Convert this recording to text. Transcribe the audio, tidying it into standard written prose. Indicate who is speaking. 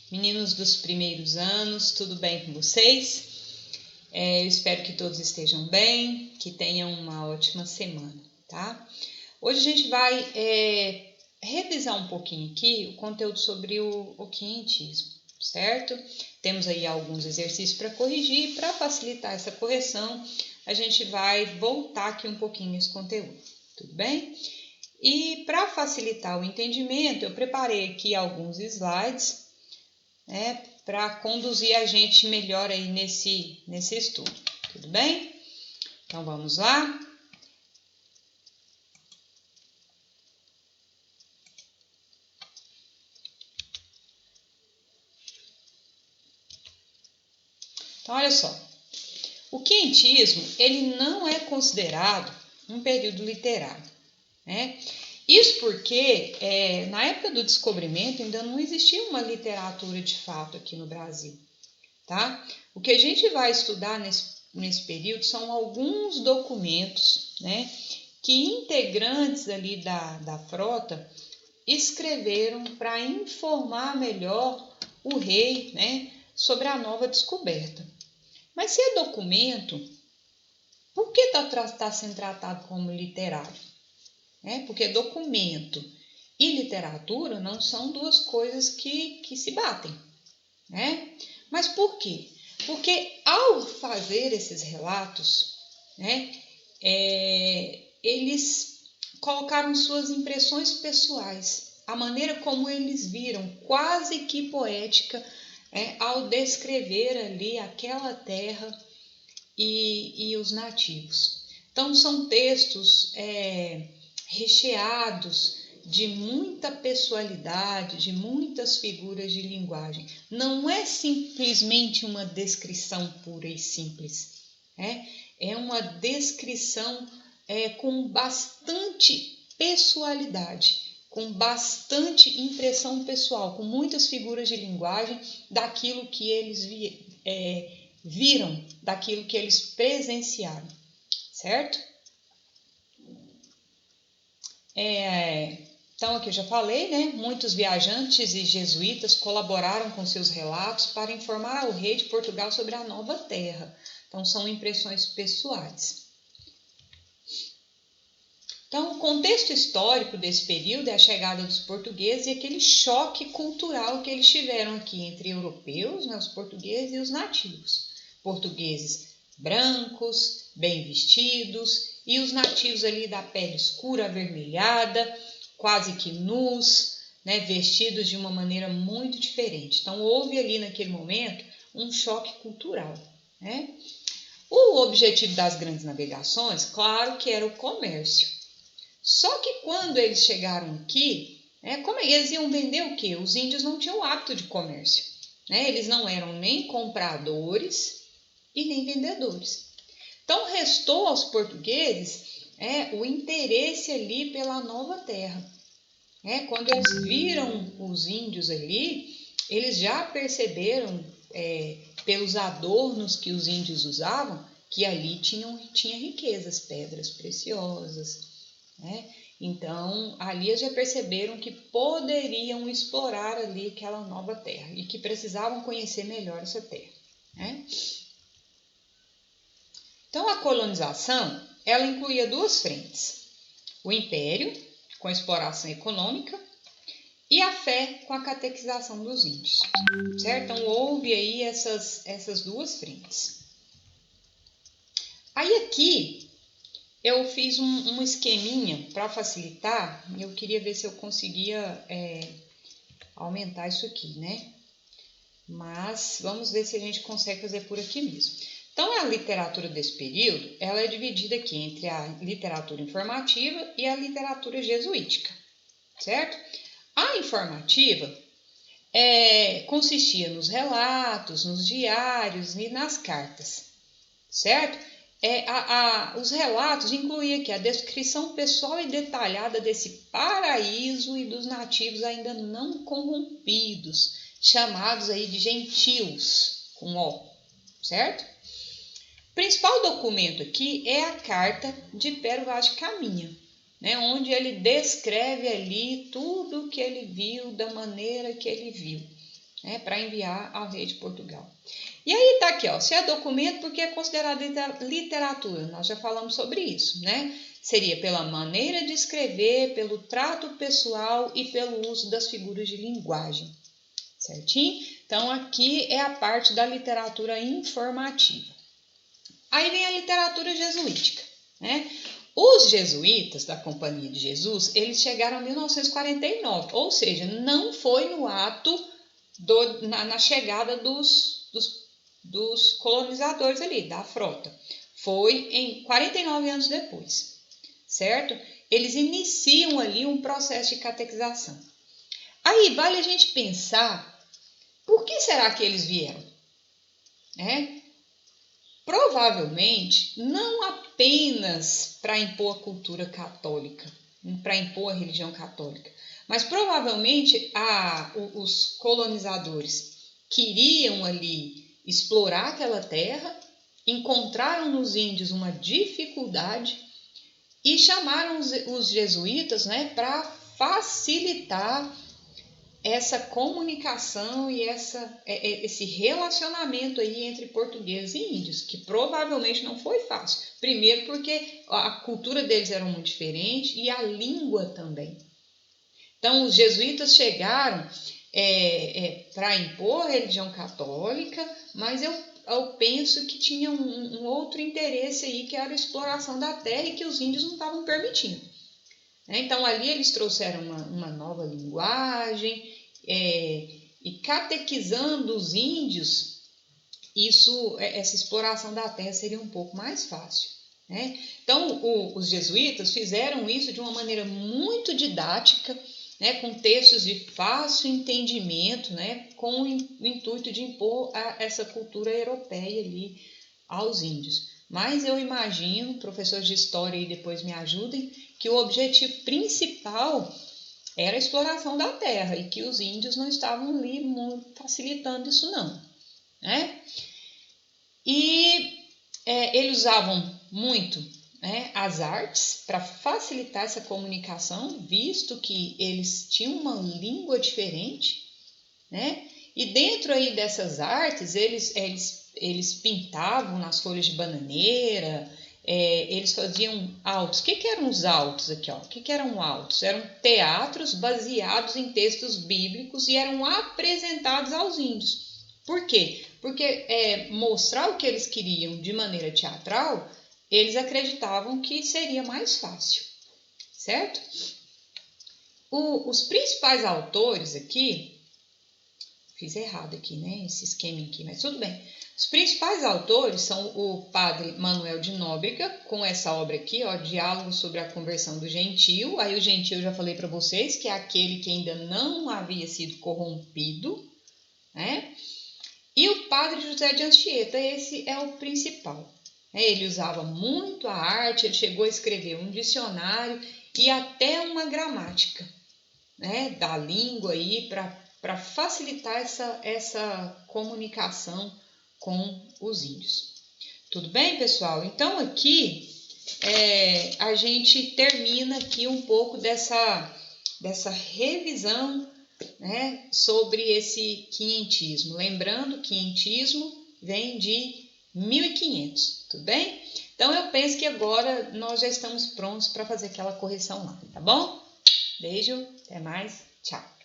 Speaker 1: Meninos dos primeiros anos, tudo bem com vocês? Eu espero que todos estejam bem, que tenham uma ótima semana, tá? Hoje a gente vai revisar um pouquinho aqui o conteúdo sobre o quientismo, certo? Temos aí alguns exercícios para corrigir e para facilitar essa correção, a gente vai voltar aqui um pouquinho nesse conteúdo, tudo bem? E para facilitar o entendimento, eu preparei aqui alguns slides, né, para conduzir a gente melhor aí nesse estudo, tudo bem? Então vamos lá. Então olha só, o quientismo ele não é considerado um período literário, né? Isso porque na época do descobrimento ainda não existia uma literatura de fato aqui no Brasil, tá? O que a gente vai estudar nesse período são alguns documentos, né, que integrantes ali da frota escreveram para informar melhor o rei, né, sobre a nova descoberta. Mas se é documento, por que está sendo tratado como literário? Porque documento e literatura não são duas coisas que se batem, né? Mas por quê? Porque ao fazer esses relatos, né, eles colocaram suas impressões pessoais, a maneira como eles viram, quase que poética, ao descrever ali aquela terra e os nativos. Então são textos recheados de muita pessoalidade, de muitas figuras de linguagem. Não é simplesmente uma descrição pura e simples. É uma descrição com bastante pessoalidade, com bastante impressão pessoal, com muitas figuras de linguagem daquilo que eles viram, daquilo que eles presenciaram, certo? Então, aqui eu já falei, né? Muitos viajantes e jesuítas colaboraram com seus relatos para informar ao rei de Portugal sobre a nova terra. Então, são impressões pessoais. Então, o contexto histórico desse período é a chegada dos portugueses e aquele choque cultural que eles tiveram aqui entre europeus, né, os portugueses e os nativos. Portugueses brancos, bem vestidos, e os nativos ali da pele escura, avermelhada, quase que nus, né, vestidos de uma maneira muito diferente. Então, houve ali naquele momento um choque cultural, né? O objetivo das grandes navegações, claro que era o comércio. Só que quando eles chegaram aqui, como eles iam vender o quê? Os índios não tinham o hábito de comércio, né? Eles não eram nem compradores e nem vendedores. Então, restou aos portugueses o interesse ali pela nova terra. Quando eles viram os índios ali, eles já perceberam, pelos adornos que os índios usavam, que ali tinha riquezas, pedras preciosas, né? Então, ali eles já perceberam que poderiam explorar ali aquela nova terra e que precisavam conhecer melhor essa terra, né? Então, a colonização, ela incluía duas frentes. O império, com a exploração econômica, e a fé, com a catequização dos índios, certo? Então, houve aí essas duas frentes. Aí aqui, eu fiz um esqueminha para facilitar, e eu queria ver se eu conseguia aumentar isso aqui, né? Mas vamos ver se a gente consegue fazer por aqui mesmo. Então, a literatura desse período, ela é dividida aqui entre a literatura informativa e a literatura jesuítica, certo? A informativa consistia nos relatos, nos diários e nas cartas, certo? Os relatos incluíam aqui a descrição pessoal e detalhada desse paraíso e dos nativos ainda não corrompidos, chamados aí de gentios, com O, certo? O principal documento aqui é a carta de Pero Vaz de Caminha, né, onde ele descreve ali tudo o que ele viu, da maneira que ele viu. né, para enviar ao rei de Portugal. E aí está aqui, ó, se é documento, porque é considerado literatura. Nós já falamos sobre isso, né? Seria pela maneira de escrever, pelo trato pessoal e pelo uso das figuras de linguagem. Certinho? Então, aqui é a parte da literatura informativa. Aí vem a literatura jesuítica, né? Os jesuítas da Companhia de Jesus, eles chegaram em 1949, ou seja, não foi no ato na chegada dos colonizadores ali, da frota. Foi em 49 anos depois, certo? Eles iniciam ali um processo de catequização. Aí vale a gente pensar, por que será que eles vieram? Provavelmente não apenas para impor a cultura católica, para impor a religião católica, mas provavelmente os colonizadores queriam ali explorar aquela terra, encontraram nos índios uma dificuldade e chamaram os jesuítas, né, para facilitar essa comunicação e esse relacionamento aí entre portugueses e índios, que provavelmente não foi fácil. Primeiro porque a cultura deles era muito diferente e a língua também. Então, os jesuítas chegaram para impor a religião católica, mas eu penso que tinha um outro interesse aí, que era a exploração da terra e que os índios não estavam permitindo. Então, ali eles trouxeram uma nova linguagem, e catequizando os índios, essa exploração da terra seria um pouco mais fácil, né? Então, os jesuítas fizeram isso de uma maneira muito didática, né, com textos de fácil entendimento, né, com o intuito de impor essa cultura europeia ali aos índios. Mas eu imagino, professores de história aí depois me ajudem, que o objetivo principal era a exploração da terra e que os índios não estavam ali muito facilitando isso não, né? E eles usavam muito, né, as artes para facilitar essa comunicação, visto que eles tinham uma língua diferente, né? E dentro aí dessas artes, eles pintavam nas folhas de bananeira, eles faziam autos. O que eram os autos aqui? O que eram autos? Eram teatros baseados em textos bíblicos e eram apresentados aos índios. Por quê? Porque mostrar o que eles queriam de maneira teatral, eles acreditavam que seria mais fácil, certo? Os principais autores aqui, fiz errado aqui, né? Esse esquema aqui, mas tudo bem. Os principais autores são o padre Manuel de Nóbrega, com essa obra aqui, ó, Diálogo sobre a Conversão do Gentio. Aí o gentio eu já falei para vocês, que é aquele que ainda não havia sido corrompido, né? E o padre José de Anchieta, esse é o principal. Ele usava muito a arte, ele chegou a escrever um dicionário e até uma gramática, né, da língua aí para facilitar essa comunicação com os índios. Tudo bem, pessoal? Então, aqui a gente termina aqui um pouco dessa revisão, né, sobre esse quinhentismo. Lembrando, quinhentismo vem de 1500, tudo bem? Então, eu penso que agora nós já estamos prontos para fazer aquela correção lá, tá bom? Beijo, até mais, tchau!